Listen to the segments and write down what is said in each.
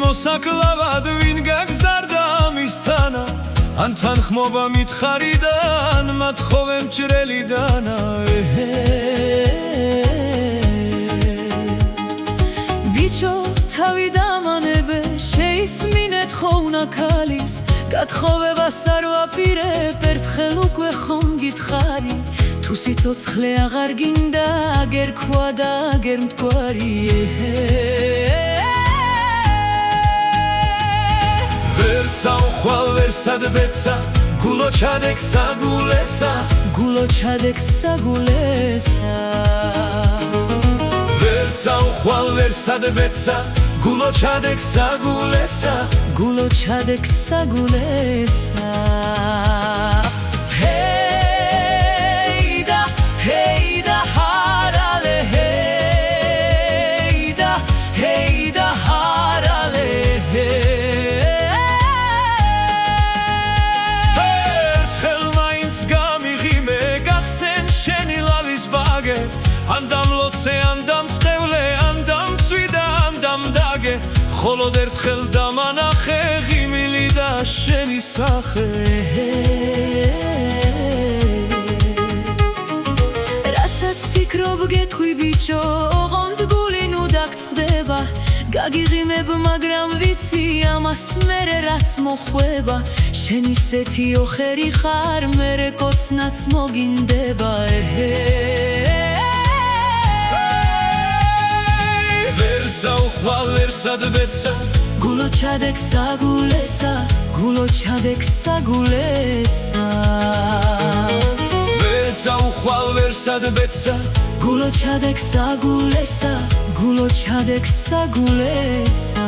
მოსაკლავად ვინ გაგზარდა ამისთანა ან თანხმობა მითხარიდან მათხოვე მჭრელიდანა ბიჭო თავი დამანებე შეისმინეთ ხოვნა ქალის გათხოვებას არ ვაპირებ ერთხელ უკვე ხომ გითხარი თუ სიცოცხლე აღარ გინდა აგერ ქვა და აგერ მტკვარი ვერცავ ვერსად ბეცა გულო ჩადექსა გულესა გულო ჩადექსა გულესა ვერცავ ვერსად ბეცა გულო ჩადექსა გულესა გულო ჩადექსა გულესა ხოლოდ ერთხელ დამანახე ღიმილი და შენი სახე რასაც ფიქრობ გეტყვი ბიჭო ოღონდ გული ნუ დაგწყდება გაგიღიმებ მაგრამ ვიცი ამას მერე რაც მოხვება შენ ისეთი ოხერი ხარ მერე კოცნაც მოგინდება ვერსად ბეცა გულო ჩადექსა გულესა გულო ჩადექსა გულესა ვერსად ბეცა გულო ჩადექსა გულესა გულო ჩადექსა გულესა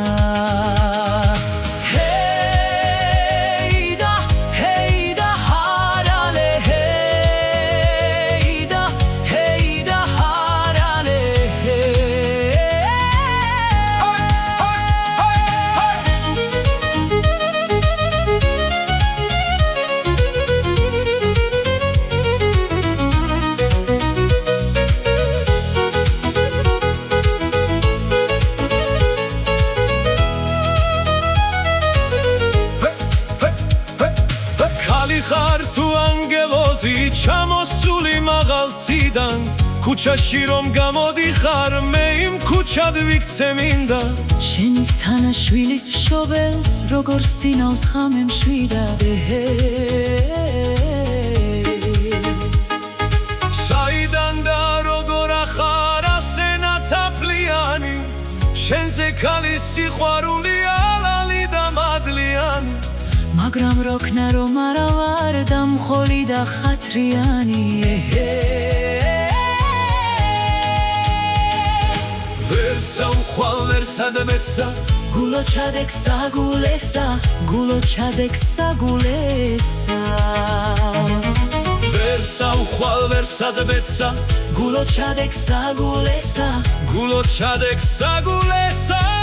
ჩამოსული მაღალციდან ქუჩაში რომ გამოდიხარ მე იმ ქუჩად ვიქცე მინდა შენის თანაშვილის მშობელს როგორც წინავს ხამე მშვიდა საიდან და როგორ ახარ ასე ნათაფლიანი შენზე ქალის სიყვარული ალალი და მადლიანი მაგრამ როქნა რომ არა ვარ დამხოლი და ხათრიანი ვერსად ბეცა გულო ჩადექსა გულესა გულო ჩადექსა გულესა ვერსად ბეცა გულო ჩადექსა გულესა გულო ჩადექსა გულესა